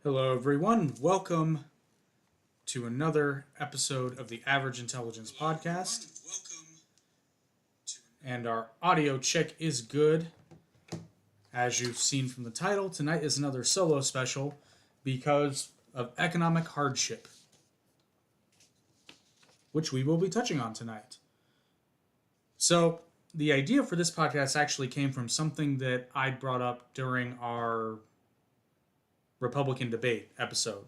Hello, everyone. Welcome to another episode of the Average Intelligence Podcast. And our audio check is good. As you've seen from the title, tonight is another solo special because of economic hardship, which we will be touching on tonight. So, the idea for this podcast actually came from something that I brought up during our Republican debate episode.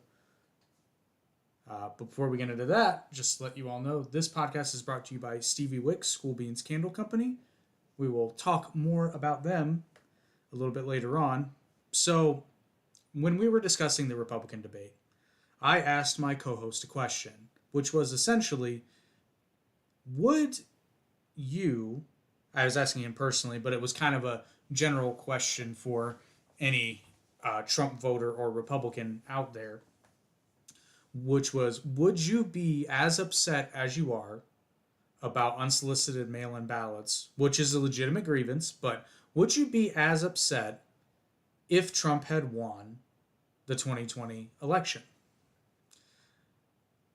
Before we get into that, just to let you all know, this podcast is brought to you by Stevie Wicks School Beans Candle Company. We will talk more about them a little bit later on. So, when we were discussing the Republican debate, I asked my co-host a question, which was essentially, would you, I was asking him personally, but it was kind of a general question for any Trump voter or Republican out there, which was, would you be as upset as you are about unsolicited mail-in ballots, which is a legitimate grievance, but would you be as upset if Trump had won the 2020 election?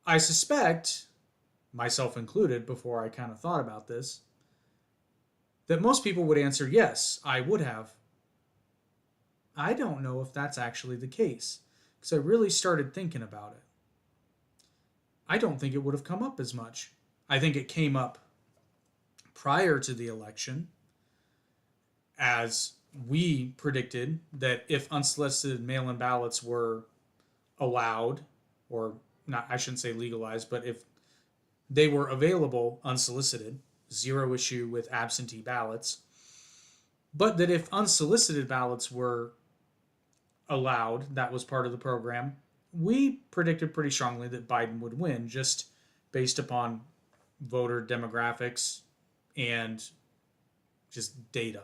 I suspect, myself included, before I kind of thought about this, that most people would answer, yes, I would have. I don't know if that's actually the case, because I really started thinking about it. I don't think it would have come up as much. I think it came up prior to the election, as we predicted that if unsolicited mail-in ballots were allowed, or not, I shouldn't say legalized, but if they were available unsolicited, zero issue with absentee ballots, but that if unsolicited ballots were allowed, that was part of the program, we predicted pretty strongly that Biden would win just based upon voter demographics and just data,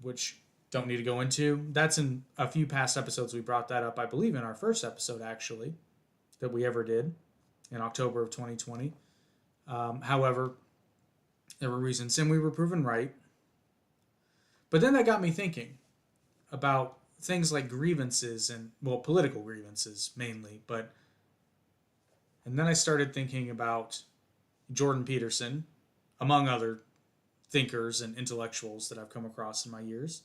which don't need to go into. That's in a few past episodes. We brought that up, I believe, in our first episode, actually, that we ever did in October of 2020. However, there were reasons, and we were proven right. But then that got me thinking about things like grievances and, well, political grievances mainly, and then I started thinking about Jordan Peterson, among other thinkers and intellectuals that I've come across in my years.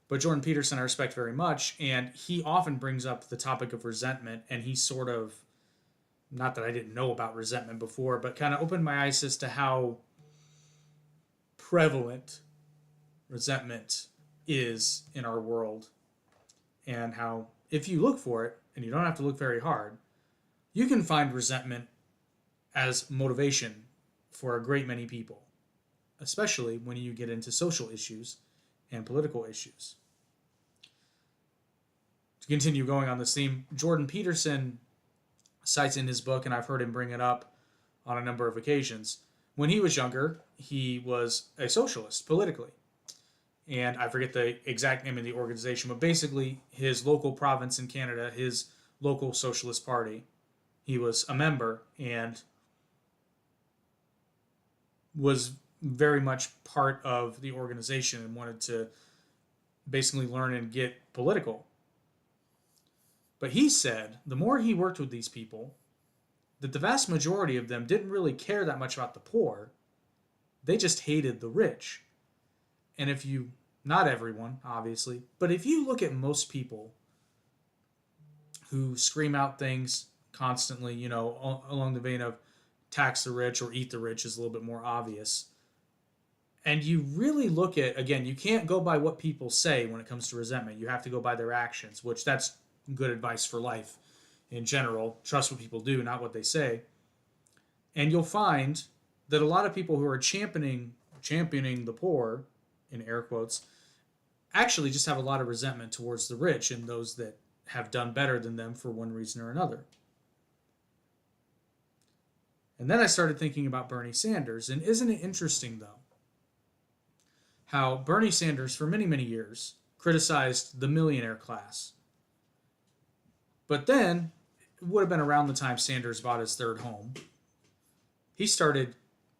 But Jordan Peterson I respect very much, and he often brings up the topic of resentment, and he sort of, not that I didn't know about resentment before, but kind of opened my eyes as to how prevalent resentment is in our world, and how if you look for it, and you don't have to look very hard, you can find resentment as motivation for a great many people, especially when you get into social issues and political issues. To continue going on this theme, Jordan Peterson cites in his book, and I've heard him bring it up on a number of occasions, when he was younger, he was a socialist politically. And I forget the exact name of the organization, but basically his local province in Canada, his local socialist party, he was a member and was very much part of the organization and wanted to basically learn and get political. But he said the more he worked with these people, that the vast majority of them didn't really care that much about the poor. They just hated the rich. And if you, not everyone, obviously, but if you look at most people who scream out things constantly, along the vein of tax the rich or eat the rich is a little bit more obvious. And you really look at, again, you can't go by what people say when it comes to resentment. You have to go by their actions, which that's good advice for life in general. Trust what people do, not what they say. And you'll find that a lot of people who are championing the poor, in air quotes, actually just have a lot of resentment towards the rich and those that have done better than them for one reason or another. And then I started thinking about Bernie Sanders, and isn't it interesting, though, how Bernie Sanders, for many, many years, criticized the millionaire class. But then, it would have been around the time Sanders bought his third home, he started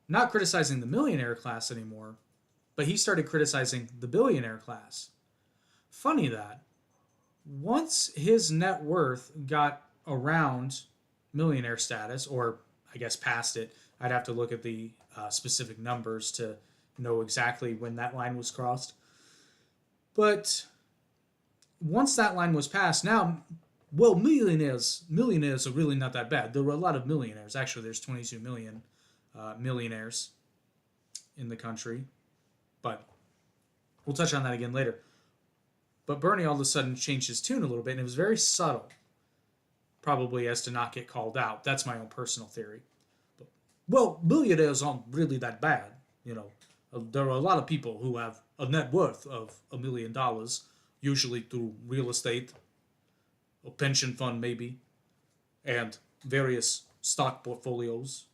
not criticizing the millionaire class anymore, but he started criticizing the billionaire class. Funny that, Once his net worth got around millionaire status, or I guess past it, I'd have to look at the specific numbers to know exactly when that line was crossed. But once that line was passed, now, well, millionaires are really not that bad. There were a lot of millionaires. Actually, there's 22 million millionaires in the country, but we'll touch on that again later. But Bernie all of a sudden changed his tune a little bit, and it was very subtle, probably as to not get called out. That's my own personal theory. But, well, millionaires aren't really that bad. You know, there are a lot of people who have a net worth of $1 million, usually through real estate, a pension fund maybe, and various stock portfolios.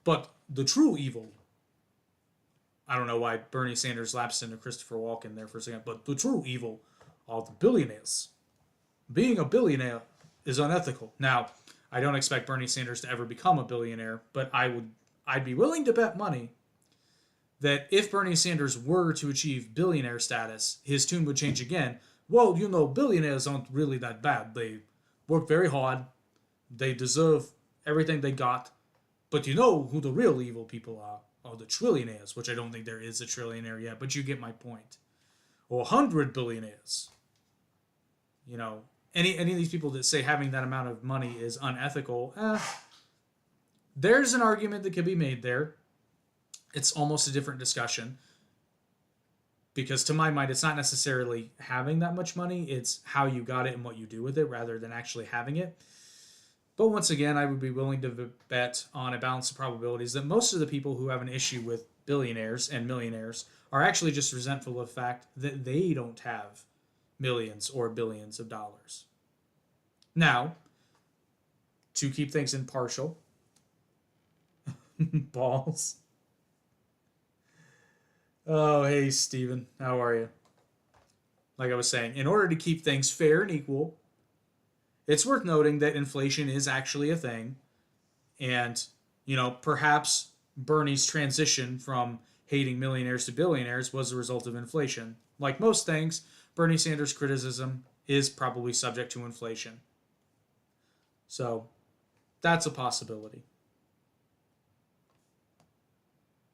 But the true evil, I don't know why Bernie Sanders lapsed into Christopher Walken there for a second, but the true evil are the billionaires. Being a billionaire is unethical. Now, I don't expect Bernie Sanders to ever become a billionaire, but I'd be willing to bet money that if Bernie Sanders were to achieve billionaire status, his tune would change again. Well, you know, billionaires aren't really that bad. They work very hard. They deserve everything they got. But you know who the real evil people are the trillionaires, which I don't think there is a trillionaire yet, but you get my point. Or 100 billionaires. You know, any of these people that say having that amount of money is unethical, there's an argument that could be made there. It's almost a different discussion. Because to my mind, it's not necessarily having that much money, it's how you got it and what you do with it rather than actually having it. But once again, I would be willing to bet on a balance of probabilities that most of the people who have an issue with billionaires and millionaires are actually just resentful of the fact that they don't have millions or billions of dollars. Now, to keep things impartial, balls. Oh, hey, Steven. How are you? Like I was saying, in order to keep things fair and equal, it's worth noting that inflation is actually a thing. And, you know, perhaps Bernie's transition from hating millionaires to billionaires was a result of inflation. Like most things, Bernie Sanders' criticism is probably subject to inflation. So, that's a possibility.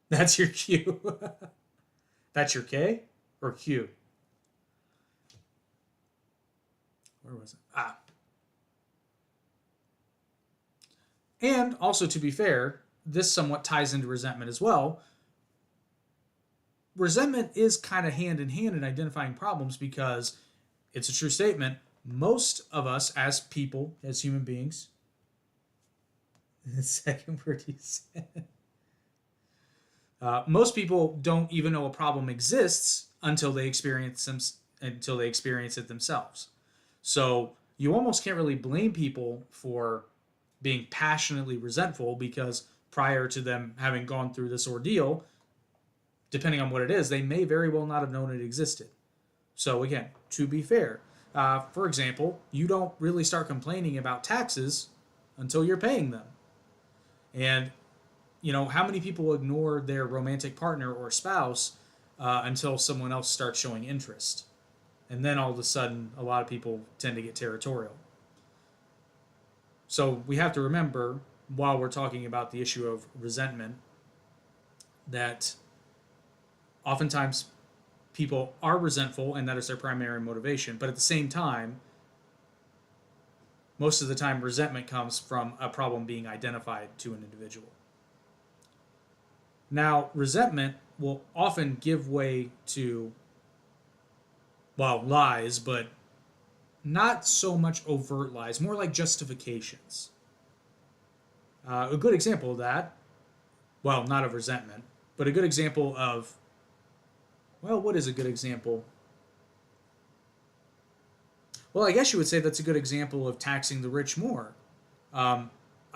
That's your cue. That's your K or Q? Where was it? Ah. And also, to be fair, this somewhat ties into resentment as well. Resentment is kind of hand in hand in identifying problems because it's a true statement. Most of us, as people, as human beings, the second word you said. Most people don't even know a problem exists until they experience it themselves. So you almost can't really blame people for being passionately resentful because prior to them having gone through this ordeal, depending on what it is, they may very well not have known it existed. So again, to be fair, for example, you don't really start complaining about taxes until you're paying them. And you know, how many people ignore their romantic partner or spouse until someone else starts showing interest? And then all of a sudden, a lot of people tend to get territorial. So we have to remember, while we're talking about the issue of resentment, that oftentimes people are resentful and that is their primary motivation. But at the same time, most of the time, resentment comes from a problem being identified to an individual. Now, resentment will often give way to, well, lies, but not so much overt lies, more like justifications. A good example of that, well, not of resentment, but a good example of, well, what is a good example? Well, I guess you would say that's a good example of taxing the rich more. I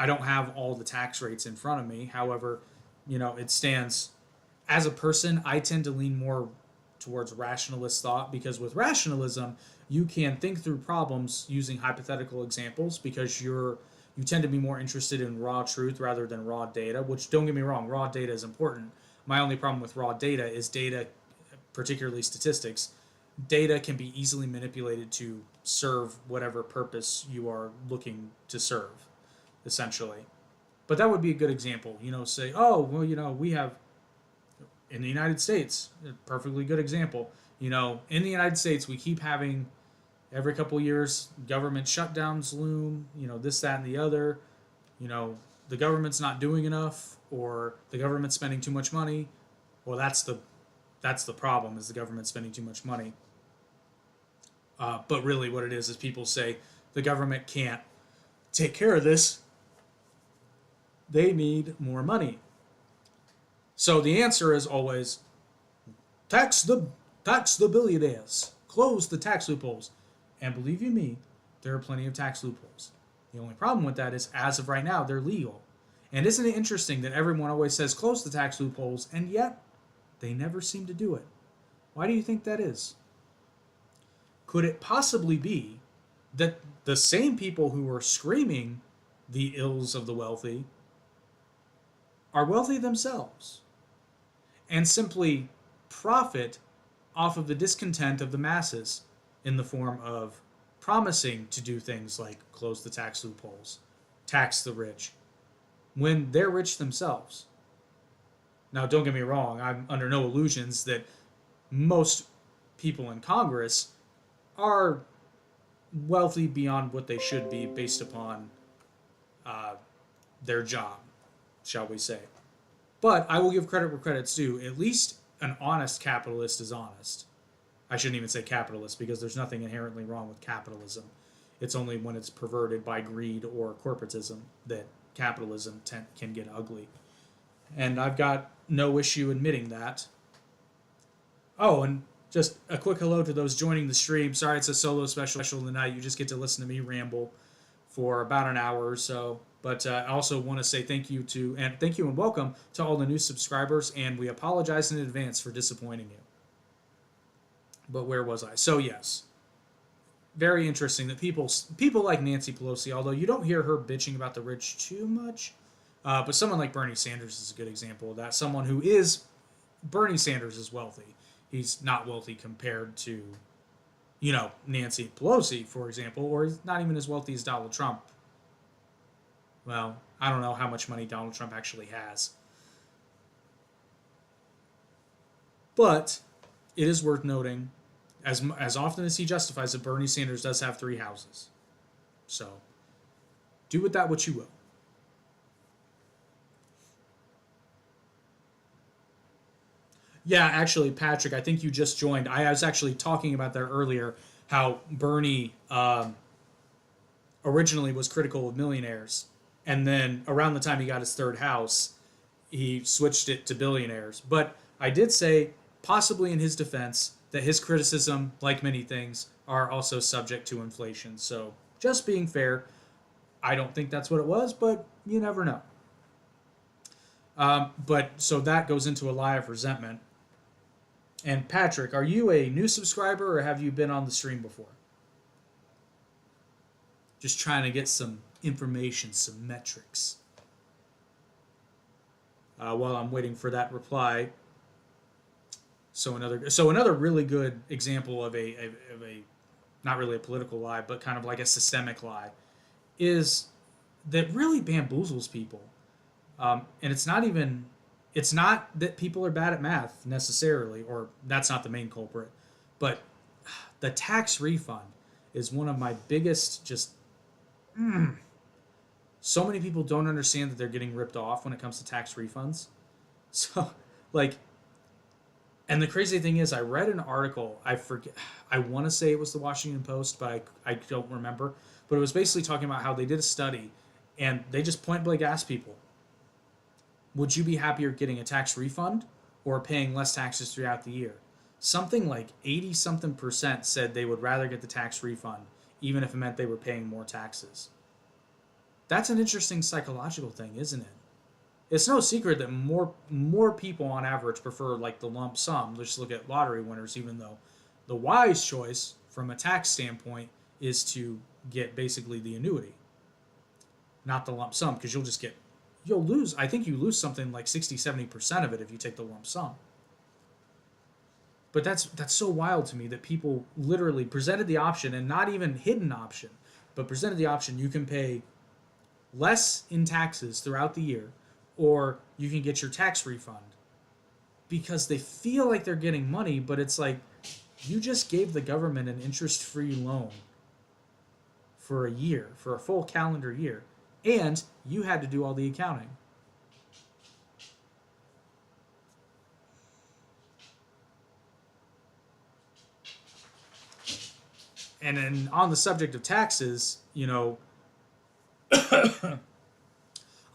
don't have all the tax rates in front of me. However, you know, it stands. As a person, I tend to lean more towards rationalist thought because with rationalism, you can think through problems using hypothetical examples because you tend to be more interested in raw truth rather than raw data, which don't get me wrong, raw data is important. My only problem with raw data is data, particularly statistics, data can be easily manipulated to serve whatever purpose you are looking to serve, essentially. But that would be a good example. Say, oh, well, we have in the United States, a perfectly good example. In the United States, we keep having every couple of years government shutdowns loom. This, that, and the other. The government's not doing enough, or the government's spending too much money. Well, that's the problem, is the government spending too much money. But really, what it is people say the government can't take care of this. They need more money. So the answer is always tax the billionaires, close the tax loopholes, and believe you me, there are plenty of tax loopholes. The only problem with that is, as of right now, they're legal. And isn't it interesting that everyone always says close the tax loopholes, and yet they never seem to do it? Why do you think that is? Could it possibly be that the same people who are screaming the ills of the wealthy are wealthy themselves and simply profit off of the discontent of the masses in the form of promising to do things like close the tax loopholes, tax the rich, when they're rich themselves? Now, don't get me wrong, I'm under no illusions that most people in Congress are wealthy beyond what they should be based upon their job, shall we say. But I will give credit where credit's due. At least an honest capitalist is honest. I shouldn't even say capitalist, because there's nothing inherently wrong with capitalism. It's only when it's perverted by greed or corporatism that capitalism can get ugly. And I've got no issue admitting that. Oh, and just a quick hello to those joining the stream. Sorry, it's a solo special tonight. You just get to listen to me ramble for about an hour or so. But I also want to say thank you and welcome to all the new subscribers, and we apologize in advance for disappointing you. But where was I? So yes, very interesting that people like Nancy Pelosi, although you don't hear her bitching about the rich too much, but someone like Bernie Sanders is a good example of that. Someone who is Bernie Sanders is wealthy. He's not wealthy compared to, Nancy Pelosi, for example, or he's not even as wealthy as Donald Trump. Well, I don't know how much money Donald Trump actually has. But it is worth noting, as often as he justifies it, Bernie Sanders does have 3 houses. So, do with that what you will. Yeah, actually, Patrick, I think you just joined. I was actually talking about that earlier, how Bernie originally was critical of millionaires. And then around the time he got his 3rd house, he switched it to billionaires. But I did say, possibly in his defense, that his criticism, like many things, are also subject to inflation. So, just being fair, I don't think that's what it was, but you never know. But so that goes into a lie of resentment. And Patrick, are you a new subscriber, or have you been on the stream before? Just trying to get some information, some metrics. While I'm waiting for that reply. So another really good example of a not really a political lie, but kind of like a systemic lie, is that really bamboozles people. And it's not that people are bad at math necessarily, or that's not the main culprit, but the tax refund is one of my biggest so many people don't understand that they're getting ripped off when it comes to tax refunds. So, and the crazy thing is, I read an article, I want to say it was the Washington Post, but I don't remember, but it was basically talking about how they did a study, and they just point blank asked people, would you be happier getting a tax refund or paying less taxes throughout the year? Something like 80-something% said they would rather get the tax refund, even if it meant they were paying more taxes. That's an interesting psychological thing, isn't it? It's no secret that more people on average prefer the lump sum. Let's look at lottery winners, even though the wise choice from a tax standpoint is to get basically the annuity, not the lump sum, because you'll lose. I think you lose something like 60-70% of it if you take the lump sum. But that's so wild to me that people literally presented the option, and not even hidden option, but presented the option: you can pay less in taxes throughout the year, or you can get your tax refund, because they feel like they're getting money, but it's like you just gave the government an interest-free loan for a year, for a full calendar year, and you had to do all the accounting. And then on the subject of taxes, I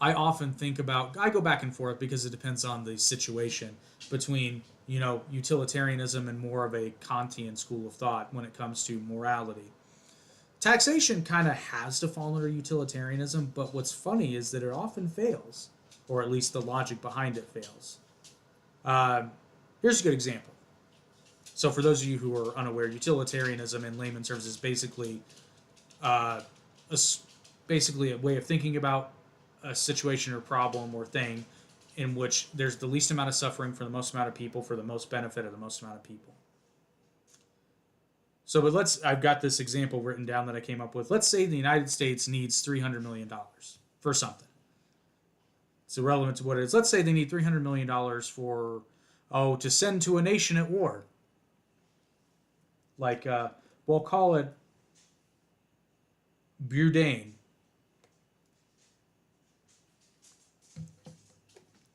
often think about, I go back and forth because it depends on the situation between, utilitarianism and more of a Kantian school of thought when it comes to morality. Taxation kind of has to fall under utilitarianism, but what's funny is that it often fails, or at least the logic behind it fails. Uh, Here's a good example. So, for those of you who are unaware, utilitarianism in layman terms is uh, basically a way of thinking about a situation or problem or thing in which there's the least amount of suffering for the most amount of people for the most benefit of the most amount of people. So, but I've got this example written down that I came up with. Let's say the United States needs $300 million for something. It's irrelevant to what it is. Let's say they need $300 million for, to send to a nation at war. Like, we'll call it Bourdain.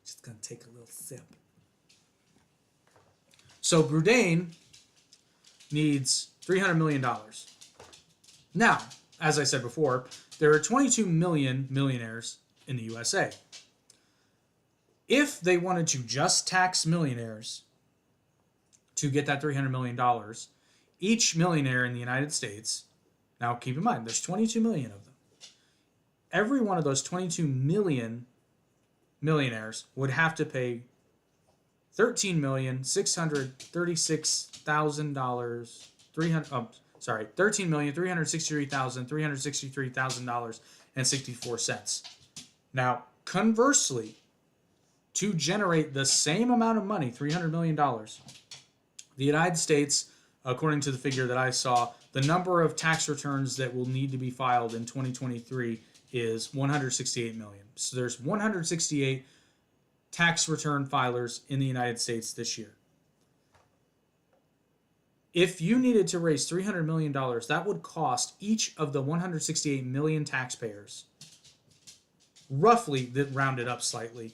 Just going to take a little sip. So Bourdain needs $300 million. Now, as I said before, there are 22 million millionaires in the USA. If they wanted to just tax millionaires to get that $300 million, each millionaire in the United States, now keep in mind, there's 22 million of them. Every one of those 22 million millionaires would have to pay $13,636,000, $13,363,363,000.64. Now, conversely, to generate the same amount of money, $300 million, the United States, according to the figure that I saw, the number of tax returns that will need to be filed in 2023 is 168 million. So there's 168 tax return filers in the United States this year. If you needed to raise $300 million, that would cost each of the 168 million taxpayers, roughly, rounded up slightly,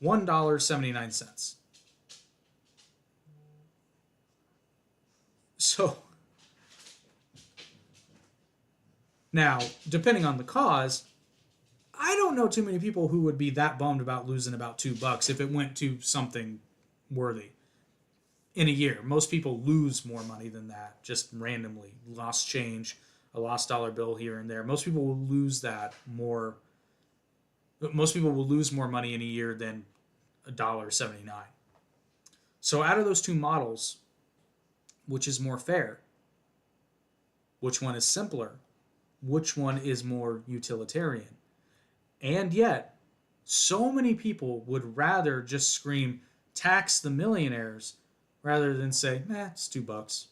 $1.79. So, now, depending on the cause, I don't know too many people who would be that bummed about losing about $2 if it went to something worthy in a year. Most people lose more money than that, just randomly. Lost change, a lost dollar bill here and there. Most people will lose that more. Most people will lose more money in a year than $1.79. So out of those two models, which is more fair? Which one is simpler? Which one is more utilitarian? And yet, so many people would rather just scream, tax the millionaires, rather than say, it's $2.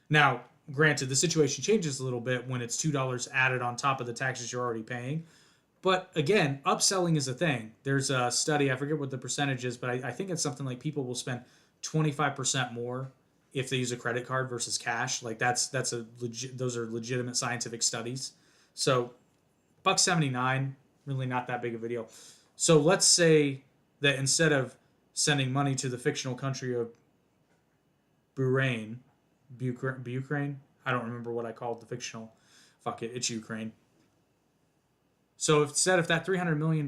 Now, granted, the situation changes a little bit when it's $2 added on top of the taxes you're already paying. But again, upselling is a thing. There's a study, I forget what the percentage is, but I think it's something like people will spend 25% more if they use a credit card versus cash. Like those are legitimate scientific studies. So $1.79, really not that big of a deal. So let's say that instead of sending money to the fictional country of Ukraine, I don't remember what I called the fictional. Fuck it, it's Ukraine. So instead of that $300 million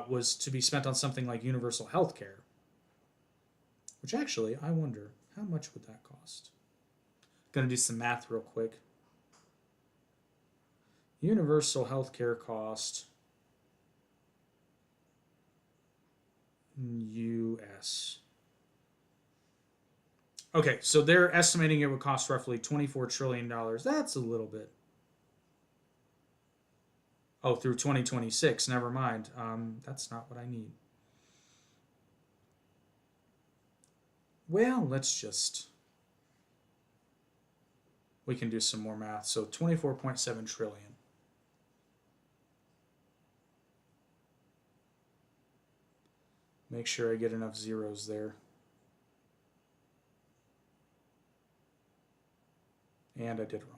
was to be spent on something like universal health care, which actually, I wonder, how much would that cost? Going to do some math real quick. Universal health care cost U.S. Okay, so they're estimating it would cost roughly $24 trillion. That's a little bit. Oh, through 2026. Never mind. That's not what I need. Well, we can do some more math. So 24.7 trillion. Make sure I get enough zeros there. And I did wrong.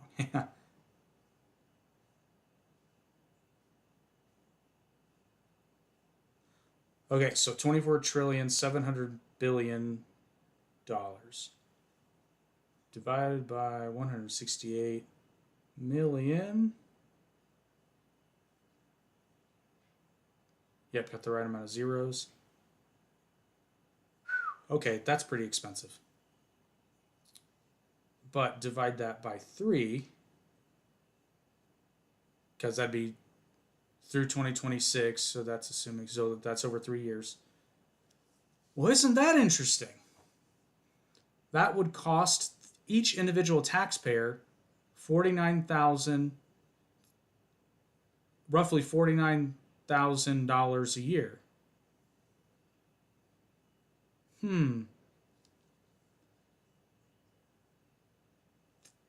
Okay, so 24 trillion 700 billion dollars divided by 168 million. Yep, got the right amount of zeros. Okay, that's pretty expensive. But divide that by 3, because that'd be through 2026, so that's over 3 years. Well, isn't that interesting? That would cost each individual taxpayer roughly $49,000 a year.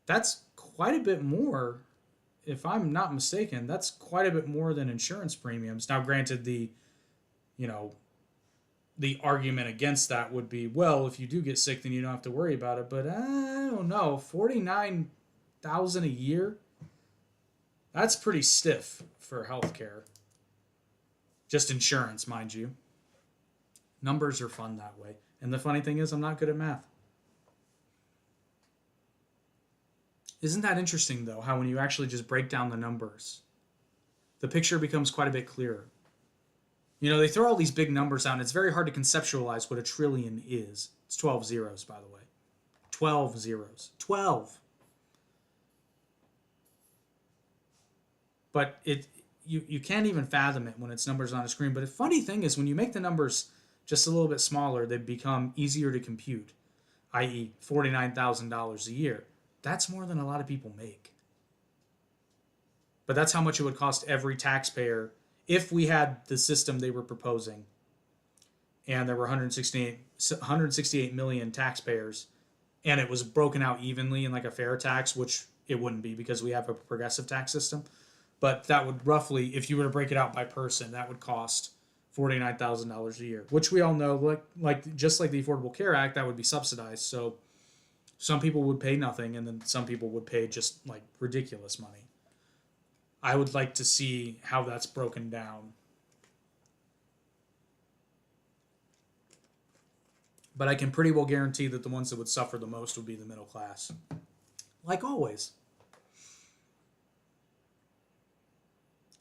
That's quite a bit more, if I'm not mistaken. That's quite a bit more than insurance premiums. Now, granted, you know, the argument against that would be, well, if you do get sick, then you don't have to worry about it. But I don't know, 49,000 a year. That's pretty stiff for healthcare. Just insurance, mind you. Numbers are fun that way. And the funny thing is, I'm not good at math. Isn't that interesting, though, how when you actually just break down the numbers, the picture becomes quite a bit clearer? They throw all these big numbers out, and it's very hard to conceptualize what a trillion is. It's 12 zeros, by the way. 12 zeros. 12! But you can't even fathom it when it's numbers on a screen. But the funny thing is, when you make the numbers just a little bit smaller, they become easier to compute, i.e. $49,000 a year. That's more than a lot of people make. But that's how much it would cost every taxpayer if we had the system they were proposing, and there were 168 million taxpayers, and it was broken out evenly in like a fair tax, which it wouldn't be because we have a progressive tax system. But that would roughly, if you were to break it out by person, that would cost $49,000 a year, which we all know, just like the Affordable Care Act, that would be subsidized. So some people would pay nothing, and then some people would pay just like ridiculous money. I would like to see how that's broken down. But I can pretty well guarantee that the ones that would suffer the most would be the middle class. Like always.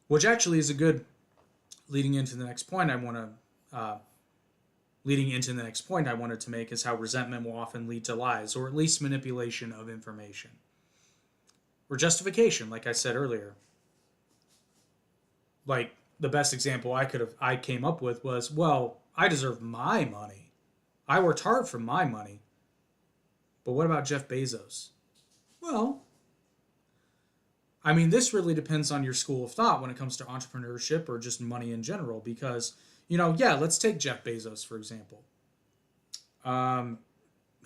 Which actually is a good leading into the next point I wanted to make is how resentment will often lead to lies, or at least manipulation of information. Or justification, like I said earlier. Like, the best example I came up with was, well, I deserve my money. I worked hard for my money. But what about Jeff Bezos? Well, I mean, this really depends on your school of thought when it comes to entrepreneurship or just money in general, because, let's take Jeff Bezos, for example.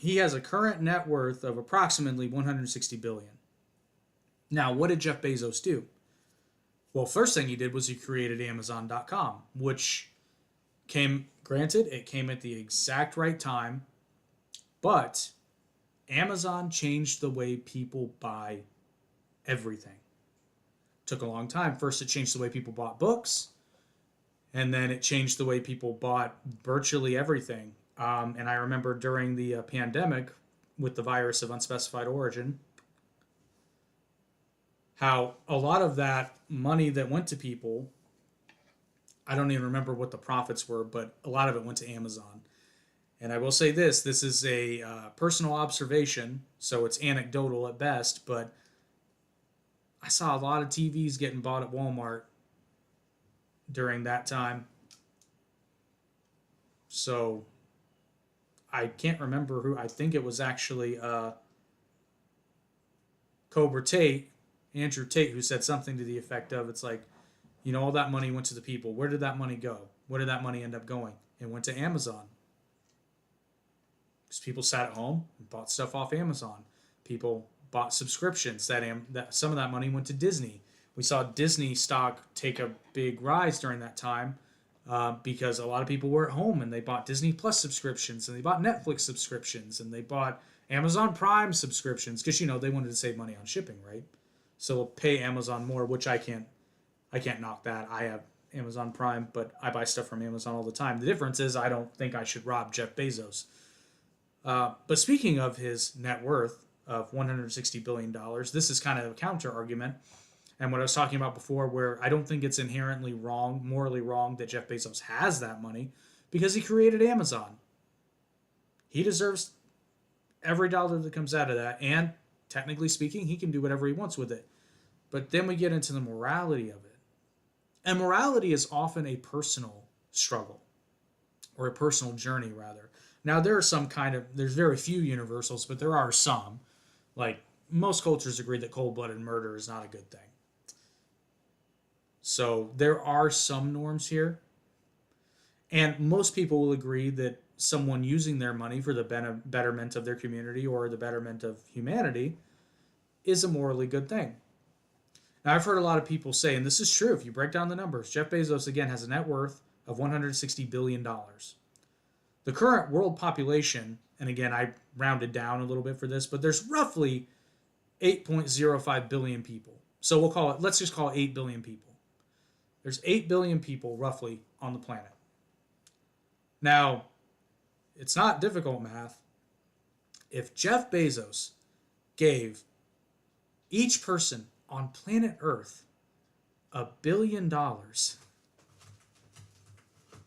He has a current net worth of approximately $160 billion. Now, what did Jeff Bezos do? Well, first thing he did was he created Amazon.com, which it came at the exact right time, but Amazon changed the way people buy everything. Took a long time. First, it changed the way people bought books, and then it changed the way people bought virtually everything. And I remember during the pandemic with the virus of unspecified origin, how a lot of that money that went to people, I don't even remember what the profits were, but a lot of it went to Amazon. And I will say this is a personal observation, so it's anecdotal at best, but I saw a lot of TVs getting bought at Walmart during that time. So I can't remember who. I think it was actually Cobra Tate, Andrew Tate, who said something to the effect of, it's like, all that money went to the people. Where did that money go? Where did that money end up going? It went to Amazon. Because people sat at home and bought stuff off Amazon. People bought subscriptions. That some of that money went to Disney. We saw Disney stock take a big rise during that time because a lot of people were at home and they bought Disney Plus subscriptions and they bought Netflix subscriptions and they bought Amazon Prime subscriptions because they wanted to save money on shipping, right? So they'll pay Amazon more, which I can't knock that. I have Amazon Prime, but I buy stuff from Amazon all the time. The difference is I don't think I should rob Jeff Bezos. But speaking of his net worth of $160 billion, this is kind of a counter argument. And what I was talking about before, where I don't think it's inherently wrong, morally wrong, that Jeff Bezos has that money because he created Amazon. He deserves every dollar that comes out of that. And technically speaking, he can do whatever he wants with it. But then we get into the morality of it. And morality is often a personal struggle, or a personal journey, rather. Now, there's very few universals, but there are some. Like, most cultures agree that cold-blooded murder is not a good thing. So there are some norms here. And most people will agree that someone using their money for the betterment of their community or the betterment of humanity is a morally good thing. Now, I've heard a lot of people say, and this is true, if you break down the numbers, Jeff Bezos, again, has a net worth of $160 billion. The current world population, and again, I rounded down a little bit for this, but there's roughly 8.05 billion people. So let's just call it 8 billion people. There's 8 billion people roughly on the planet. Now, it's not difficult math. If Jeff Bezos gave each person on planet Earth $1 billion,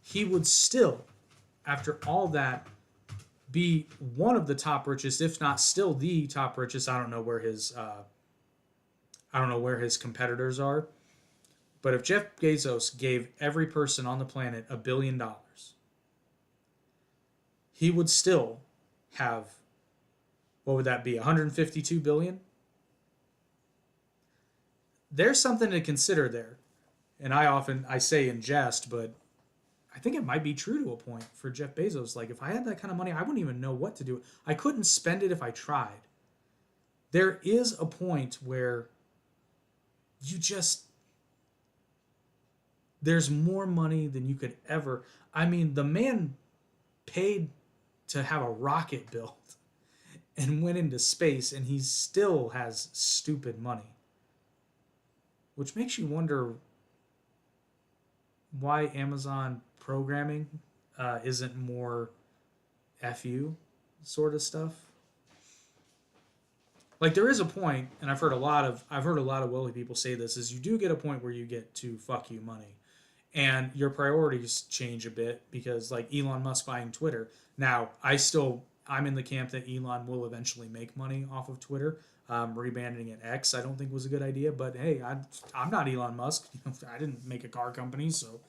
he would still, after all that, be one of the top richest, if not still the top richest. I don't know where his competitors are. But if Jeff Bezos gave every person on the planet $1 billion, he would still have, what would that be, 152 billion? There's something to consider there. And I say in jest, but I think it might be true to a point for Jeff Bezos. Like, if I had that kind of money, I wouldn't even know what to do. I couldn't spend it if I tried. There is a point where there's more money than you could ever. I mean, the man paid to have a rocket built and went into space, and he still has stupid money. Which makes you wonder why Amazon programming isn't more FU sort of stuff. Like, there is a point, and I've heard a lot of wealthy people say this, is you do get a point where you get to fuck you money. And your priorities change a bit because, like, Elon Musk buying Twitter. Now, I'm in the camp that Elon will eventually make money off of Twitter. Rebranding it X, I don't think was a good idea. But hey, I'm not Elon Musk. I didn't make a car company, so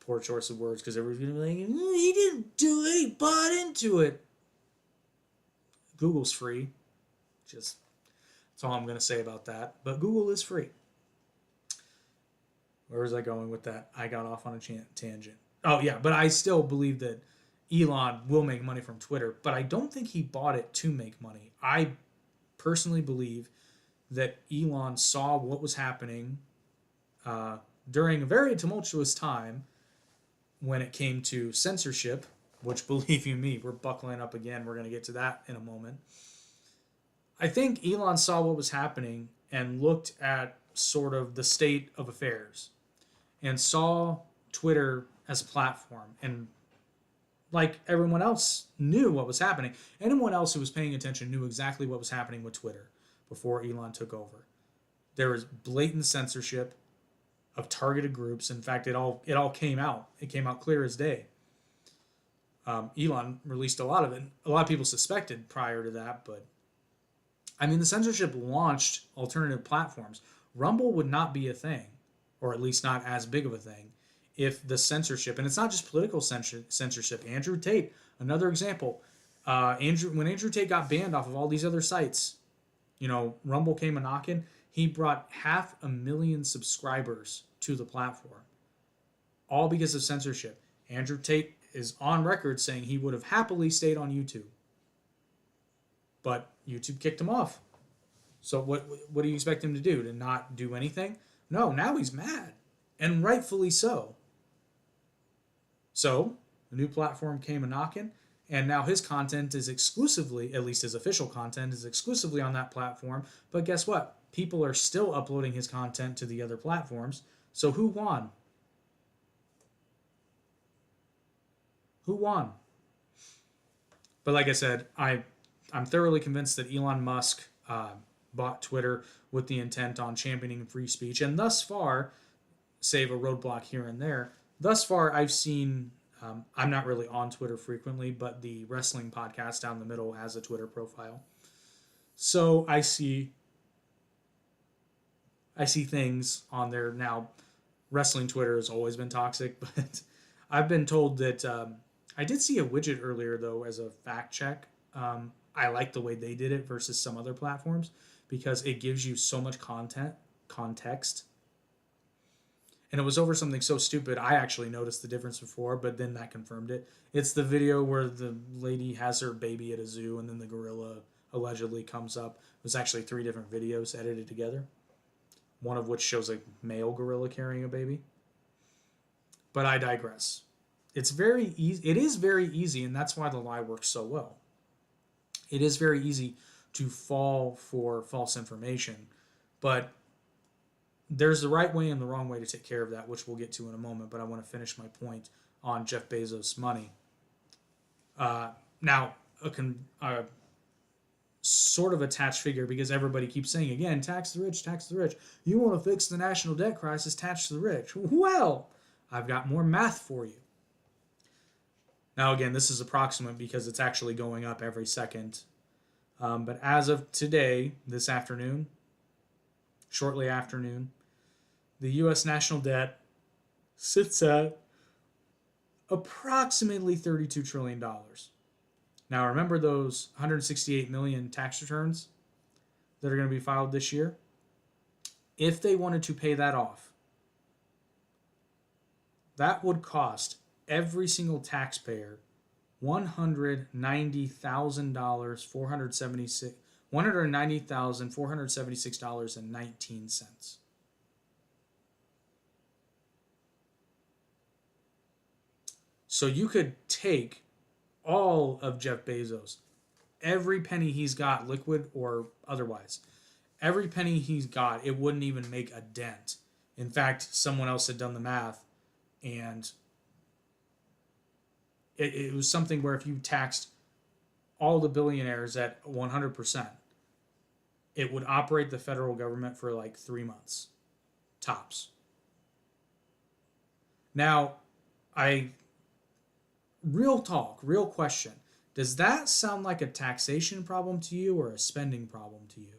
poor choice of words because everyone's gonna be like, he didn't do it. He bought into it. Google's free. That's all I'm gonna say about that. But Google is free. Where was I going with that? I got off on a tangent. Oh, yeah, but I still believe that Elon will make money from Twitter, but I don't think he bought it to make money. I personally believe that Elon saw what was happening during a very tumultuous time when it came to censorship, which, believe you me, we're buckling up again. We're going to get to that in a moment. I think Elon saw what was happening and looked at sort of the state of affairs and saw Twitter as a platform, and like everyone else knew what was happening. Anyone else who was paying attention knew exactly what was happening with Twitter before Elon took over. There was blatant censorship of targeted groups. In fact, it all came out. It came out clear as day. Elon released a lot of it. A lot of people suspected prior to that, but I mean, the censorship launched alternative platforms. Rumble would not be a thing, or at least not as big of a thing, if the censorship, and it's not just political censorship. Andrew Tate, another example. When Andrew Tate got banned off of all these other sites, Rumble came a-knocking. He brought 500,000 subscribers to the platform, all because of censorship. Andrew Tate is on record saying he would have happily stayed on YouTube. But YouTube kicked him off. So what do you expect him to do? To not do anything? No, now he's mad. And rightfully so. So, the new platform came a-knocking, and now his content is exclusively, at least his official content, is exclusively on that platform. But guess what? People are still uploading his content to the other platforms. So who won? Who won? But like I said, I'm thoroughly convinced that Elon Musk bought Twitter with the intent on championing free speech. And thus far, save a roadblock here and there, thus far I've seen, I'm not really on Twitter frequently, but the wrestling podcast Down the Middle has a Twitter profile. So I see things on there. Now, wrestling Twitter has always been toxic, but I've been told that I did see a widget earlier, though, as a fact check. I like the way they did it versus some other platforms because it gives you so much context. And it was over something so stupid, I actually noticed the difference before, but then that confirmed it. It's the video where the lady has her baby at a zoo and then the gorilla allegedly comes up. It was actually 3 different videos edited together, one of which shows a male gorilla carrying a baby. But I digress. It's very easy. It is very easy, and that's why the lie works so well. It is very easy to fall for false information, but there's the right way and the wrong way to take care of that, which we'll get to in a moment, but I want to finish my point on Jeff Bezos' money. Now, a sort of attached figure, because everybody keeps saying, again, tax the rich, tax the rich. You want to fix the national debt crisis, tax the rich. Well, I've got more math for you. Now, again, this is approximate because it's actually going up every second. But as of today, this afternoon, shortly afternoon, the U.S. national debt sits at approximately $32 trillion. Now, remember those 168 million tax returns that are going to be filed this year? If they wanted to pay that off, that would cost every single taxpayer $190,476.19. So you could take all of Jeff Bezos, every penny he's got, liquid or otherwise, every penny he's got, it wouldn't even make a dent. In fact, someone else had done the math, and it was something where if you taxed all the billionaires at 100%, it would operate the federal government for like 3 months, tops. Now, real talk, real question. Does that sound like a taxation problem to you or a spending problem to you?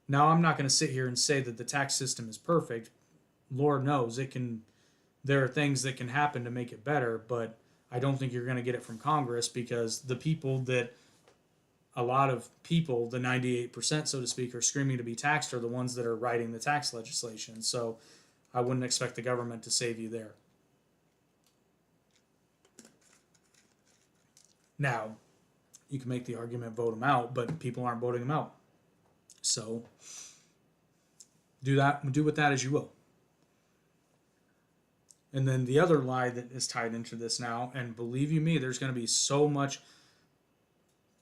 Now, I'm not going to sit here and say that the tax system is perfect. Lord knows there are things that can happen to make it better, but I don't think you're going to get it from Congress because the people that a lot of people, the 98%, so to speak, are screaming to be taxed are the ones that are writing the tax legislation. So I wouldn't expect the government to save you there. Now, you can make the argument, vote them out, but people aren't voting them out. So do with that as you will. And then the other lie that is tied into this now, and believe you me, there's going to be so much,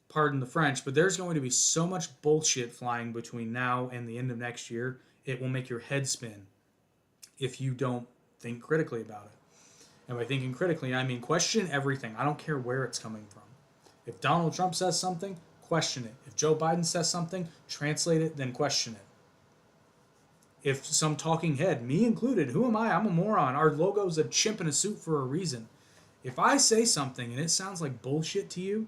pardon the French, but there's going to be so much bullshit flying between now and the end of next year, it will make your head spin if you don't think critically about it. And by thinking critically, I mean question everything. I don't care where it's coming from. If Donald Trump says something, question it. If Joe Biden says something, translate it, then question it. If some talking head, me included, who am I? I'm a moron. Our logo's a chimp in a suit for a reason. If I say something and it sounds like bullshit to you,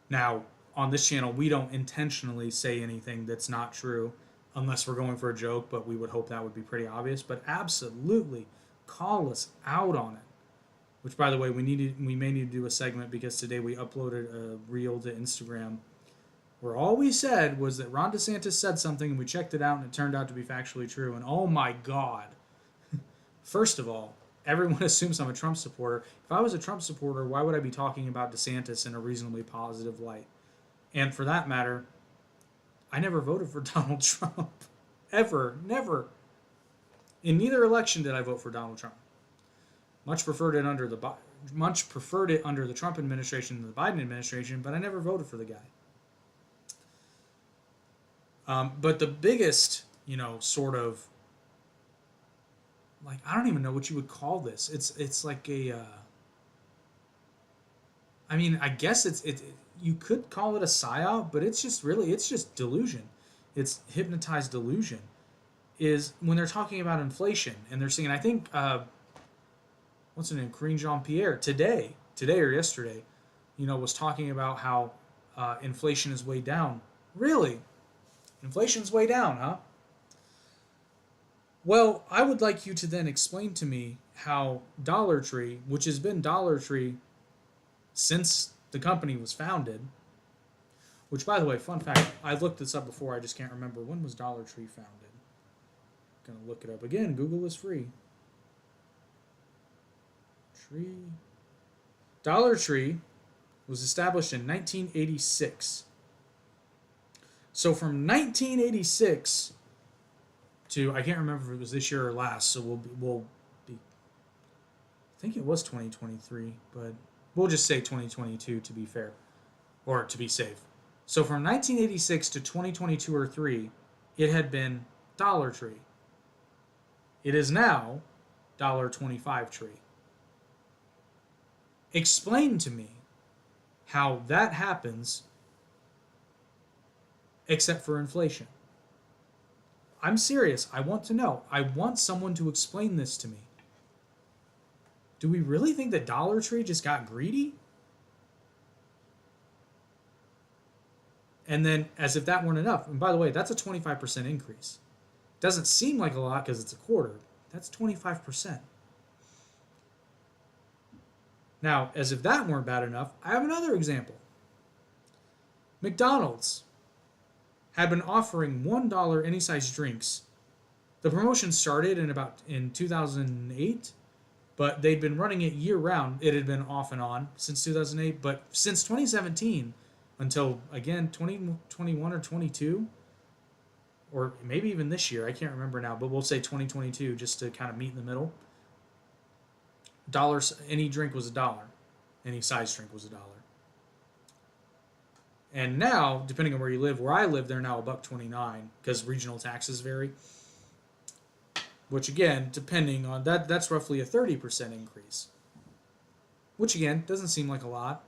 now, on this channel, we don't intentionally say anything that's not true unless we're going for a joke, but we would hope that would be pretty obvious. But absolutely, call us out on it. Which, by the way, we may need to do a segment because today we uploaded a reel to Instagram where all we said was that Ron DeSantis said something and we checked it out and it turned out to be factually true. And oh my God. First of all, everyone assumes I'm a Trump supporter. If I was a Trump supporter, why would I be talking about DeSantis in a reasonably positive light? And for that matter, I never voted for Donald Trump. Ever. Never. In neither election did I vote for Donald Trump. Much preferred it under the Trump administration than the Biden administration, but I never voted for the guy. But the biggest, sort of, like, I don't even know what you would call this. It's like a, I mean, I guess you could call it a psyop, but it's just delusion. It's hypnotized delusion. Is when they're talking about inflation and they're saying, I think, what's her name, Karine Jean-Pierre, today or yesterday, was talking about how inflation is way down. Really? Inflation's way down, huh? Well, I would like you to then explain to me how Dollar Tree, which has been Dollar Tree since the company was founded, which, by the way, fun fact, I looked this up before, I just can't remember. When was Dollar Tree founded? Gonna look it up again. Google is free. Dollar Tree was established in 1986. So from 1986 to, I can't remember if it was this year or last, so we'll be I think it was 2023, but we'll just say 2022 to be fair, or to be safe. So from 1986 to 2022 or 3, it had been Dollar Tree. It is now $1.25 Tree. Explain to me how that happens except for inflation. I'm serious. I want to know. I want someone to explain this to me. Do we really think that Dollar Tree just got greedy? And then, as if that weren't enough, and by the way, that's a 25% increase. Doesn't seem like a lot because it's a quarter. That's 25%. Now, as if that weren't bad enough, I have another example. McDonald's had been offering $1 any size drinks. The promotion started in 2008, but they'd been running it year round. It had been off and on since 2008, but since 2017 until, again, 2021 or 22, or maybe even this year, I can't remember now, but we'll say 2022 just to kind of meet in the middle. Any drink was $1. Any size drink was $1. And now, depending on where you live, where I live, they're now $1.29 because regional taxes vary. Which again, depending on that's roughly a 30% increase. Which again doesn't seem like a lot.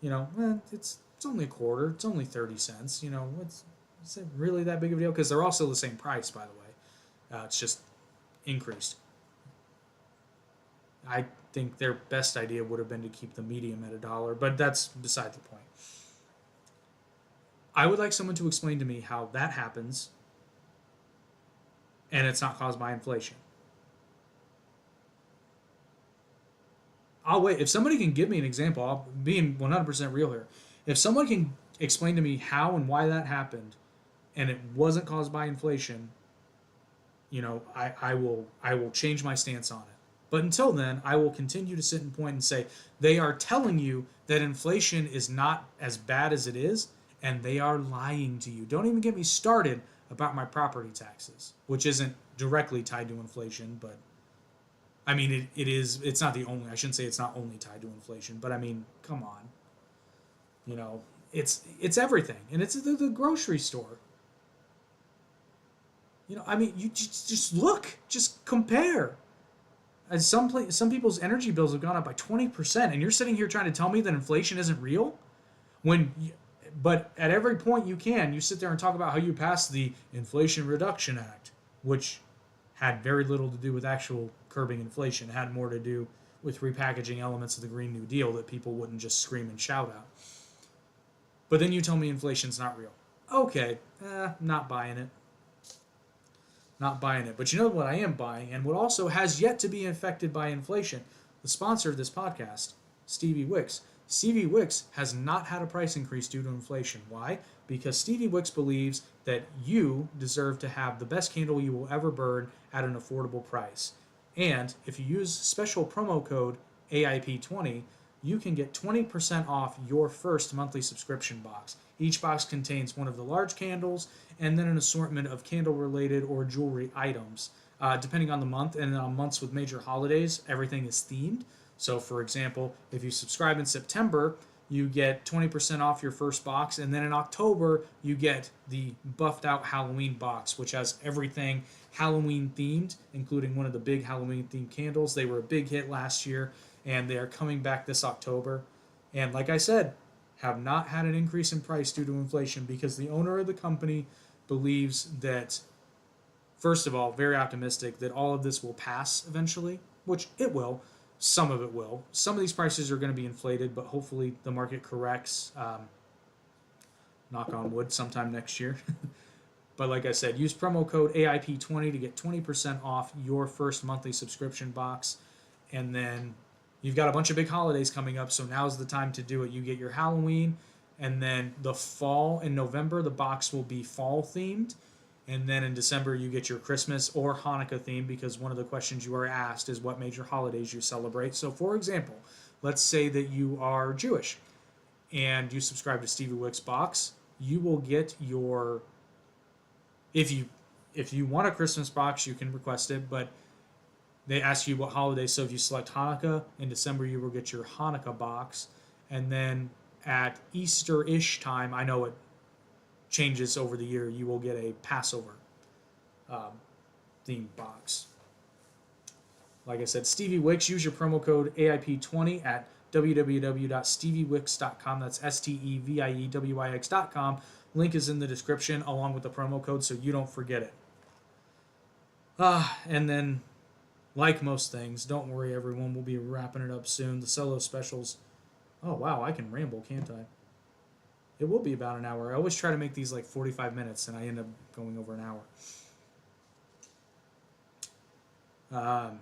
It's only a quarter. It's only 30 cents. Is it really that big of a deal? Because they're all still the same price, by the way. It's just increased. I think their best idea would have been to keep the medium at $1, but that's beside the point. I would like someone to explain to me how that happens and it's not caused by inflation. I'll wait. If somebody can give me an example, I'll be 100% real here. If someone can explain to me how and why that happened and it wasn't caused by inflation, I will change my stance on it. But until then, I will continue to sit and point and say, they are telling you that inflation is not as bad as it is, and they are lying to you. Don't even get me started about my property taxes, which isn't directly tied to inflation, but I mean, it is, it's not the only, I shouldn't say it's not only tied to inflation, but I mean, come on. It's everything, and it's the grocery store. You just look, just compare. And some people's energy bills have gone up by 20%, and you're sitting here trying to tell me that inflation isn't real? But at every point you sit there and talk about how you passed the Inflation Reduction Act, which had very little to do with actual curbing inflation. It had more to do with repackaging elements of the Green New Deal that people wouldn't just scream and shout out. But then you tell me inflation's not real. Okay, not buying it. Not buying it. But you know what I am buying, and what also has yet to be affected by inflation? The sponsor of this podcast, Stevie Wicks. Stevie Wicks has not had a price increase due to inflation. Why? Because Stevie Wicks believes that you deserve to have the best candle you will ever burn at an affordable price. And if you use special promo code AIP20, you can get 20% off your first monthly subscription box. Each box contains one of the large candles and then an assortment of candle related or jewelry items. Depending on the month, and on months with major holidays, everything is themed. So, for example, if you subscribe in September, you get 20% off your first box, and then in October, you get the buffed out Halloween box, which has everything Halloween themed, including one of the big Halloween themed candles. They were a big hit last year, and they are coming back this October. And like I said, have not had an increase in price due to inflation because the owner of the company believes that, first of all, very optimistic that all of this will pass eventually, which it will. Some of it will. Some of these prices are going to be inflated, but hopefully the market corrects. Knock on wood, sometime next year. But like I said, use promo code AIP20 to get 20% off your first monthly subscription box. And then you've got a bunch of big holidays coming up, so now's the time to do it. You get your Halloween, and then the fall in November, the box will be fall themed. And then in December, you get your Christmas or Hanukkah theme, because one of the questions you are asked is what major holidays you celebrate. So, for example, let's say that you are Jewish and you subscribe to Stevie Wicks box. You will get your, if you want a Christmas box, you can request it, but they ask you what holiday. So if you select Hanukkah in December, you will get your Hanukkah box, and then at Easter-ish time, I know it changes over the year, you will get a Passover themed box. Like I said, Stevie Wicks, use your promo code AIP20 at www.steviewicks.com. That's STEVIEWIX.com. Link is in the description along with the promo code, so you don't forget it. And then, like most things, don't worry everyone, we'll be wrapping it up soon. The solo specials. Oh wow, I can ramble, can't I? It will be about an hour. I always try to make these like 45 minutes, and I end up going over an hour.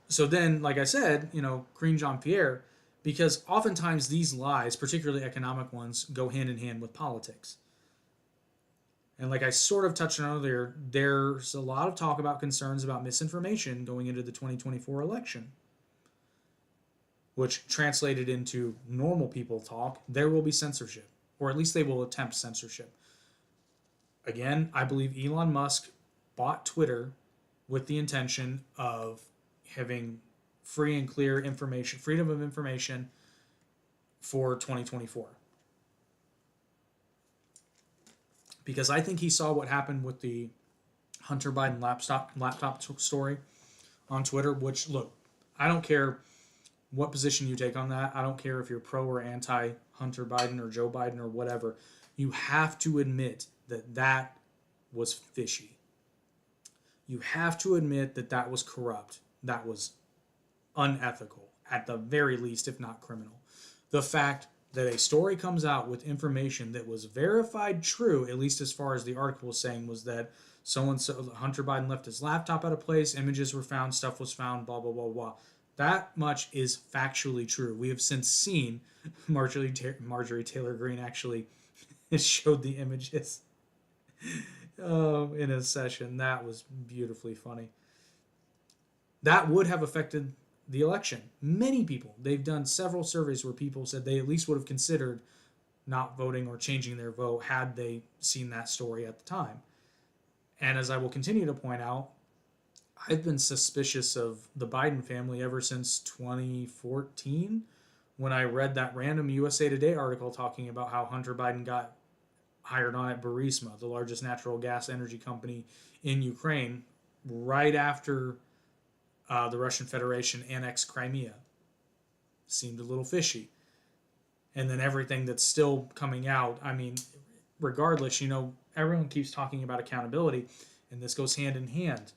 So then, like I said, Green Jean-Pierre, because oftentimes these lies, particularly economic ones, go hand in hand with politics. And like I sort of touched on earlier, there's a lot of talk about concerns about misinformation going into the 2024 election, which translated into normal people talk, there will be censorship. Or at least they will attempt censorship. Again, I believe Elon Musk bought Twitter with the intention of having free and clear information, freedom of information for 2024. Because I think he saw what happened with the Hunter Biden laptop story on Twitter, which, look, I don't care what position you take on that. I don't care if you're pro or anti Hunter Biden or Joe Biden or whatever. You have to admit that that was fishy. You have to admit that that was corrupt. That was unethical, at the very least, if not criminal. The fact that a story comes out with information that was verified true, at least as far as the article was saying, was that so-and-so, Hunter Biden left his laptop at a place, images were found, stuff was found, blah, blah, blah, blah. That much is factually true. We have since seen Marjorie Taylor Greene actually showed the images in a session. That was beautifully funny. That would have affected the election. Many people, they've done several surveys where people said they at least would have considered not voting or changing their vote had they seen that story at the time. And as I will continue to point out, I've been suspicious of the Biden family ever since 2014, when I read that random USA Today article talking about how Hunter Biden got hired on at Burisma, the largest natural gas energy company in Ukraine, right after the Russian Federation annexed Crimea. Seemed a little fishy. And then everything that's still coming out, I mean, regardless, everyone keeps talking about accountability, and this goes hand in hand.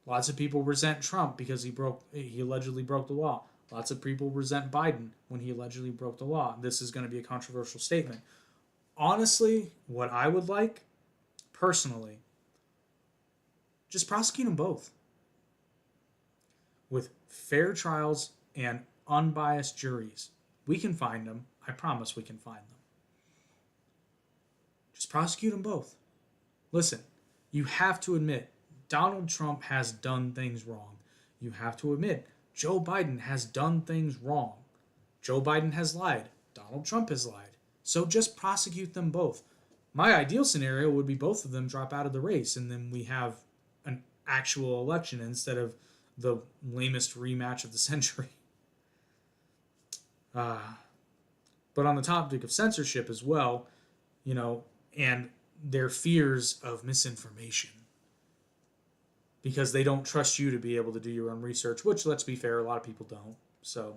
Lots of people resent Trump because he allegedly broke the law. Lots of people resent Biden when he allegedly broke the law. This is going to be a controversial statement. Honestly, what I would like, personally, just prosecute them both. With fair trials and unbiased juries. We can find them. I promise we can find them. Just prosecute them both. Listen, you have to admit, Donald Trump has done things wrong. You have to admit, Joe Biden has done things wrong. Joe Biden has lied. Donald Trump has lied. So just prosecute them both. My ideal scenario would be both of them drop out of the race and then we have an actual election instead of the lamest rematch of the century. But on the topic of censorship as well, and their fears of misinformation because they don't trust you to be able to do your own research, which, let's be fair, a lot of people don't. So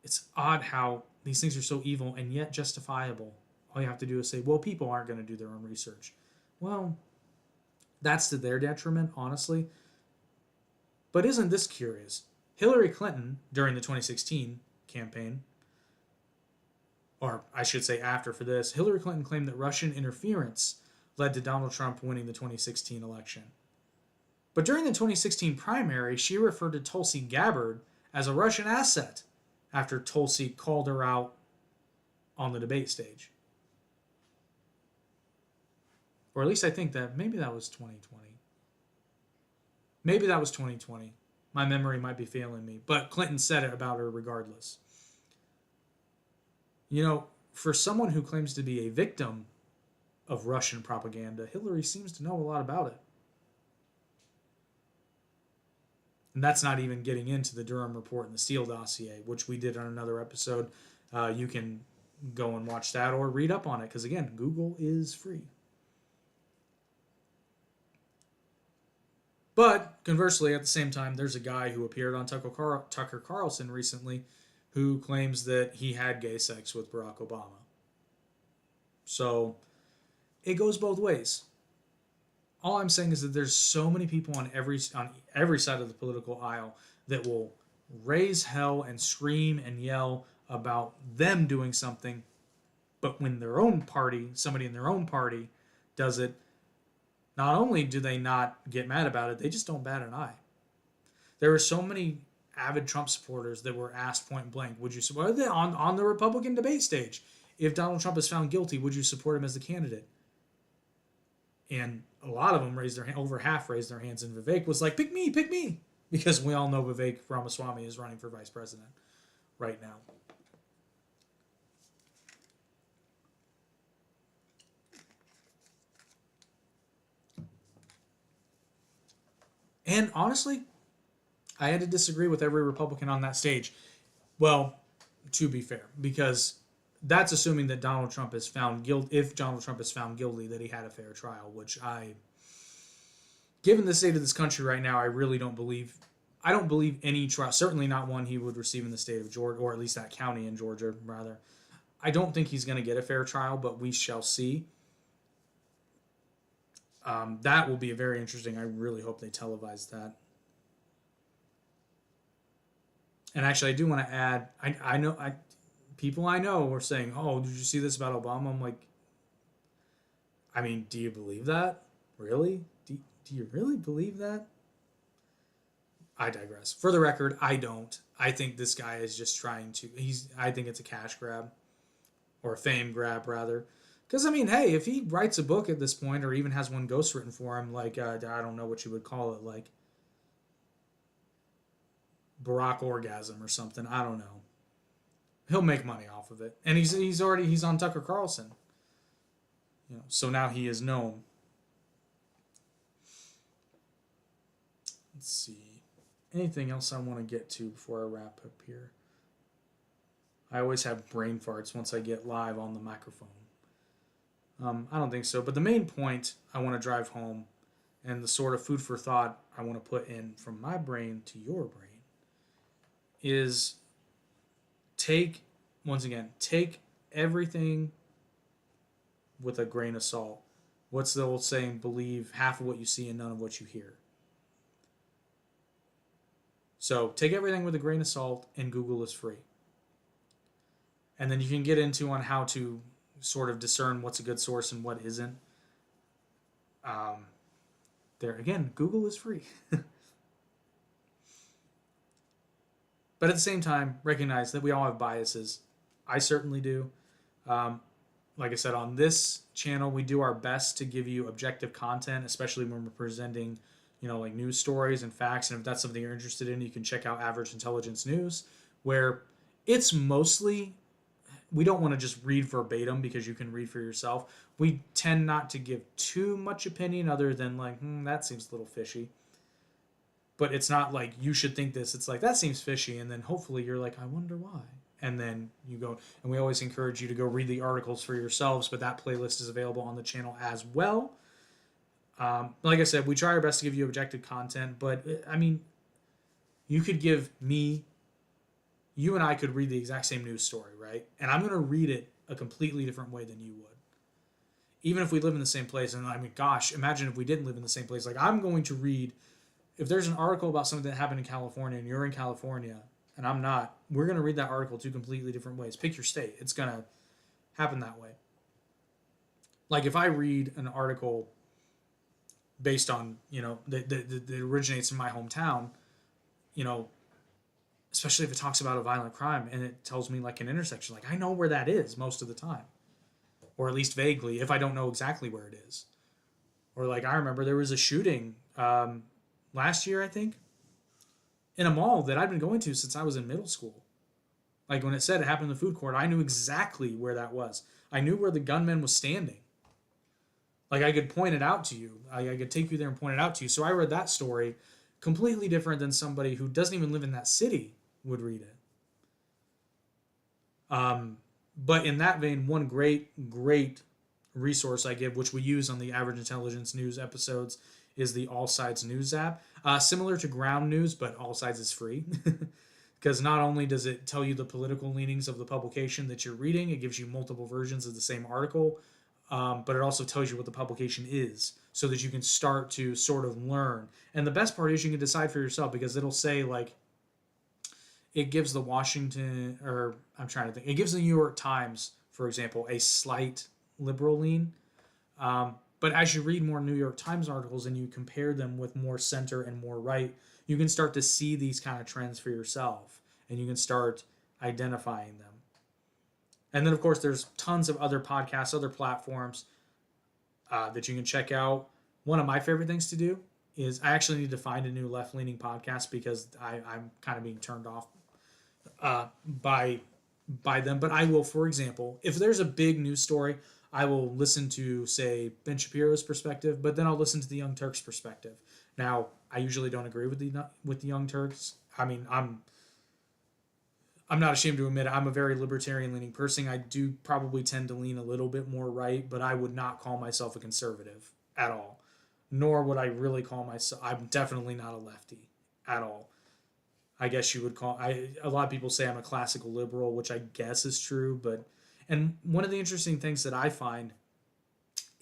it's odd how these things are so evil and yet justifiable. All you have to do is say, well, people aren't going to do their own research. Well, that's to their detriment, honestly. But isn't this curious? Hillary Clinton, during the 2016 campaign, or I should say after for this, Hillary Clinton claimed that Russian interference led to Donald Trump winning the 2016 election. But during the 2016 primary, she referred to Tulsi Gabbard as a Russian asset after Tulsi called her out on the debate stage. Or at least I think that maybe that was 2020. Maybe that was 2020. My memory might be failing me. But Clinton said it about her regardless. For someone who claims to be a victim of Russian propaganda, Hillary seems to know a lot about it. And that's not even getting into the Durham Report and the Steele dossier, which we did on another episode. You can go and watch that or read up on it, because again, Google is free. But conversely, at the same time, there's a guy who appeared on Tucker Carlson recently who claims that he had gay sex with Barack Obama. So it goes both ways. All I'm saying is that there's so many people on every side of the political aisle that will raise hell and scream and yell about them doing something, but when somebody in their own party does it, not only do they not get mad about it, they just don't bat an eye. There were so many avid Trump supporters that were asked point blank, would you support it on the Republican debate stage? If Donald Trump is found guilty, would you support him as the candidate? And a lot of them over half raised their hands, and Vivek was like, pick me, because we all know Vivek Ramaswamy is running for vice president right now. And honestly, I had to disagree with every Republican on that stage. Well, to be fair, because that's assuming that Donald Trump is found guilty. If Donald Trump is found guilty, that he had a fair trial, which given the state of this country right now, I really don't believe. I don't believe any trial, certainly not one he would receive in the state of Georgia, or at least that county in Georgia, rather. I don't think he's going to get a fair trial, but we shall see. That will be very interesting. I really hope they televise that. And actually, I do want to add, people I know were saying, oh, did you see this about Obama? I'm like, I mean, do you believe that? Really? Do you really believe that? I digress. For the record, I don't. I think this guy is just trying to, I think it's a cash grab. Or a fame grab, rather. Because, I mean, hey, if he writes a book at this point, or even has one ghostwritten for him, like, I don't know what you would call it, like Barack Orgasm or something, I don't know. He'll make money off of it. And he's on Tucker Carlson. So now he is known. Let's see. Anything else I want to get to before I wrap up here? I always have brain farts once I get live on the microphone. I don't think so. But the main point I want to drive home, and the sort of food for thought I want to put in from my brain to your brain, is take everything with a grain of salt. What's the old saying? Believe half of what you see and none of what you hear. So take everything with a grain of salt, and Google is free. And then you can get into on how to sort of discern what's a good source and what isn't. There again, Google is free. But at the same time, recognize that we all have biases. I certainly do. like I said, on this channel, we do our best to give you objective content, especially when we're presenting, like news stories and facts. And if that's something you're interested in, you can check out Average Intelligence News, where it's mostly, we don't want to just read verbatim because you can read for yourself. We tend not to give too much opinion other than like, that seems a little fishy. But it's not like you should think this. It's like, that seems fishy. And then hopefully you're like, I wonder why. And then you go, and we always encourage you to go read the articles for yourselves, but that playlist is available on the channel as well. Like I said, we try our best to give you objective content, but I mean, you could give me, you and I could read the exact same news story, right? And I'm going to read it a completely different way than you would. Even if we live in the same place, and I mean, gosh, imagine if we didn't live in the same place. Like, I'm going to read, if there's an article about something that happened in California and you're in California and I'm not, we're going to read that article two completely different ways. Pick your state. It's going to happen that way. Like, if I read an article based on, that originates in my hometown, especially if it talks about a violent crime and it tells me like an intersection, like I know where that is most of the time, or at least vaguely if I don't know exactly where it is. Or like I remember there was a shooting last year, I think, in a mall that I've been going to since I was in middle school. Like when it said it happened in the food court, I knew exactly where that was. I knew where the gunman was standing. Like I could point it out to you. I could take you there and point it out to you. So I read that story completely different than somebody who doesn't even live in that city would read it. But in that vein, one great resource I give, which we use on the Average Intelligence News episodes, is the All Sides News app. Similar to Ground News, but All Sides is free. Because not only does it tell you the political leanings of the publication that you're reading, it gives you multiple versions of the same article, but it also tells you what the publication is so that you can start to sort of learn. And the best part is you can decide for yourself because it'll say like, it gives the it gives the New York Times, for example, a slight liberal lean. But as you read more New York Times articles and you compare them with more center and more right, you can start to see these kind of trends for yourself and you can start identifying them. And then, of course, there's tons of other podcasts, other platforms that you can check out. One of my favorite things to do is I actually need to find a new left-leaning podcast because I'm kind of being turned off by them. But I will, for example, if there's a big news story, I will listen to, say, Ben Shapiro's perspective, but then I'll listen to the Young Turks' perspective. Now, I usually don't agree with the Young Turks. I mean, I'm not ashamed to admit it. I'm a very libertarian-leaning person. I do probably tend to lean a little bit more right, but I would not call myself a conservative at all. Nor would I really call myself... I'm definitely not a lefty at all. I guess you would call... a lot of people say I'm a classical liberal, which I guess is true, but... And one of the interesting things that I find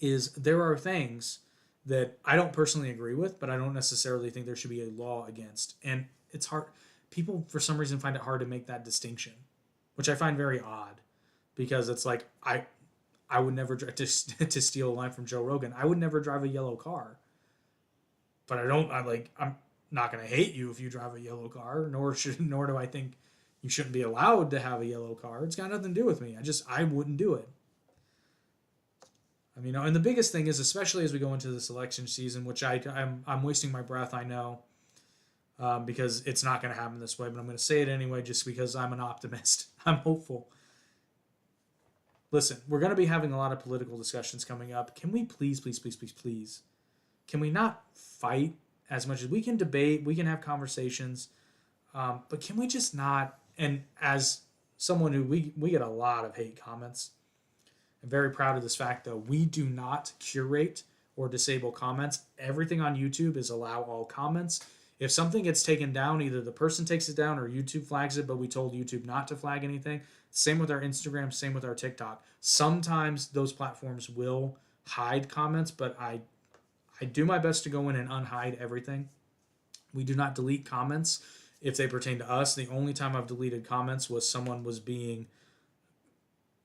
is there are things that I don't personally agree with, but I don't necessarily think there should be a law against. And it's hard... People, for some reason, find it hard to make that distinction, which I find very odd, because it's like I would never to steal a line from Joe Rogan. I would never drive a yellow car, but I'm not gonna hate you if you drive a yellow car. Nor do I think you shouldn't be allowed to have a yellow car. It's got nothing to do with me. I wouldn't do it. I mean, and the biggest thing is, especially as we go into this election season, which I'm wasting my breath. I know. Because it's not going to happen this way, but I'm going to say it anyway just because I'm an optimist. I'm hopeful. Listen, we're going to be having a lot of political discussions coming up. Can we please, can we not fight as much as we can debate, we can have conversations, but can we just not, and as someone who, we get a lot of hate comments, I'm very proud of this fact, though. We do not curate or disable comments. Everything on YouTube is allow all comments. If something gets taken down, either the person takes it down or YouTube flags it, but we told YouTube not to flag anything. Same with our Instagram, same with our TikTok. Sometimes those platforms will hide comments, but I do my best to go in and unhide everything. We do not delete comments if they pertain to us. The only time I've deleted comments was someone was being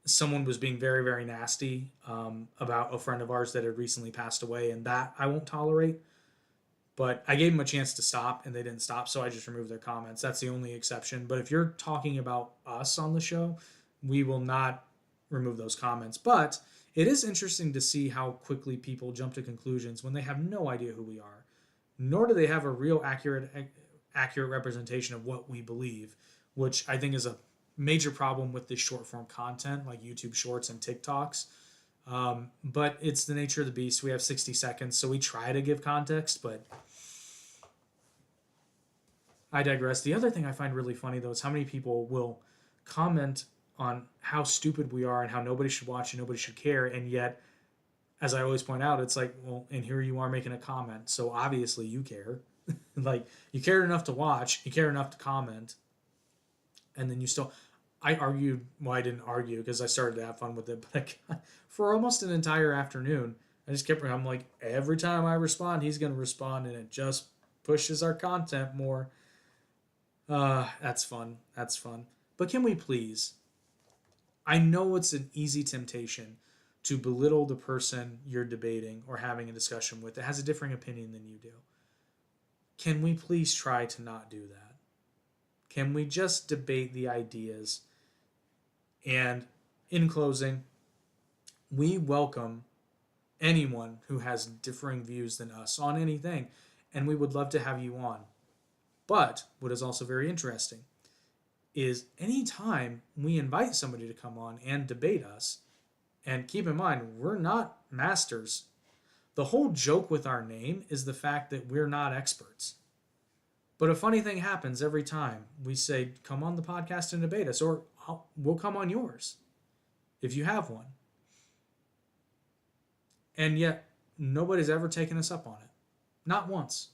very, very nasty about a friend of ours that had recently passed away, and that I won't tolerate. But I gave them a chance to stop, and they didn't stop, so I just removed their comments. That's the only exception. But if you're talking about us on the show, we will not remove those comments. But it is interesting to see how quickly people jump to conclusions when they have no idea who we are, nor do they have a real accurate representation of what we believe, which I think is a major problem with this short form content like YouTube Shorts and TikToks. But it's the nature of the beast. We have 60 seconds, so we try to give context, but I digress. The other thing I find really funny, though, is how many people will comment on how stupid we are and how nobody should watch and nobody should care, and yet, as I always point out, it's like, well, and here you are making a comment, so obviously you care. Like, you cared enough to watch, you care enough to comment, and then you still... I argued, well, I didn't argue because I started to have fun with it, but for almost an entire afternoon, I just kept, I'm like, every time I respond, he's going to respond, and it just pushes our content more. That's fun. That's fun. But can we please? I know it's an easy temptation to belittle the person you're debating or having a discussion with that has a differing opinion than you do. Can we please try to not do that? Can we just debate the ideas? And in closing, we welcome anyone who has differing views than us on anything, and we would love to have you on. But what is also very interesting is anytime we invite somebody to come on and debate us, and keep in mind, we're not masters. The whole joke with our name is the fact that we're not experts. But a funny thing happens every time we say, come on the podcast and debate us, or we'll come on yours if you have one. And yet, nobody's ever taken us up on it. Not once.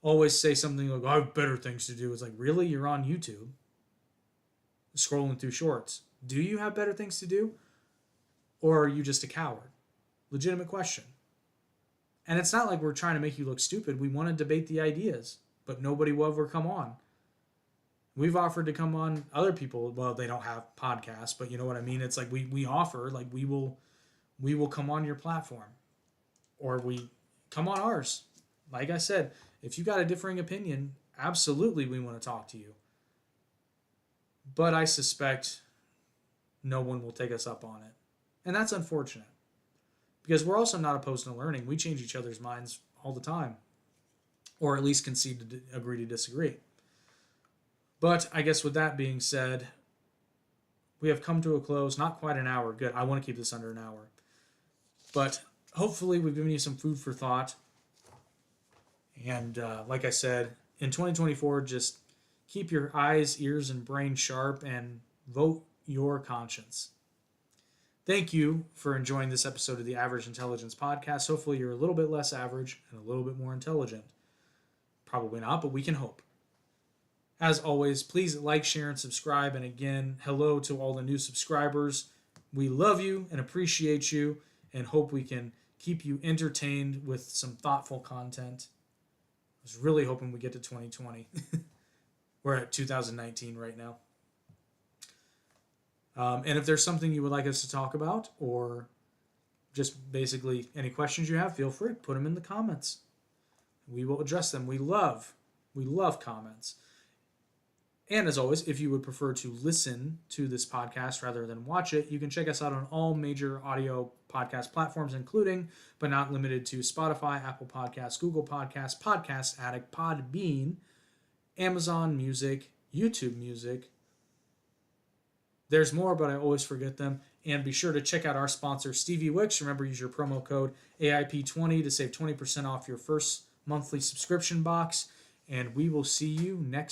Always say something like, I have better things to do. It's like, really? You're on YouTube scrolling through shorts. Do you have better things to do? Or are you just a coward? Legitimate question. And it's not like we're trying to make you look stupid. We want to debate the ideas, but nobody will ever come on. We've offered to come on other people. Well, they don't have podcasts, but you know what I mean? It's like we offer, like we will come on your platform, or we come on ours. Like I said, if you got a differing opinion, absolutely we want to talk to you. But I suspect no one will take us up on it. And that's unfortunate. Because we're also not opposed to learning. We change each other's minds all the time. Or at least concede to agree to disagree. But I guess with that being said, we have come to a close. Not quite an hour. Good. I want to keep this under an hour. But hopefully we've given you some food for thought. And like I said, in 2024, just keep your eyes, ears, and brain sharp and vote your conscience. Thank you for enjoying this episode of the Average Intelligence Podcast. Hopefully you're a little bit less average and a little bit more intelligent. Probably not, but we can hope. As always, please like, share, and subscribe. And again, hello to all the new subscribers. We love you and appreciate you and hope we can keep you entertained with some thoughtful content. I was really hoping we get to 2020. We're at 2019 right now. And if there's something you would like us to talk about, or just basically any questions you have, feel free, put them in the comments. We will address them. We love comments. And as always, if you would prefer to listen to this podcast rather than watch it, you can check us out on all major audio podcast platforms, including, but not limited to, Spotify, Apple Podcasts, Google Podcasts, Podcast Addict, Podbean, Amazon Music, YouTube Music. There's more, but I always forget them. And be sure to check out our sponsor, Stevie Wicks. Remember, use your promo code AIP20 to save 20% off your first monthly subscription box. And we will see you next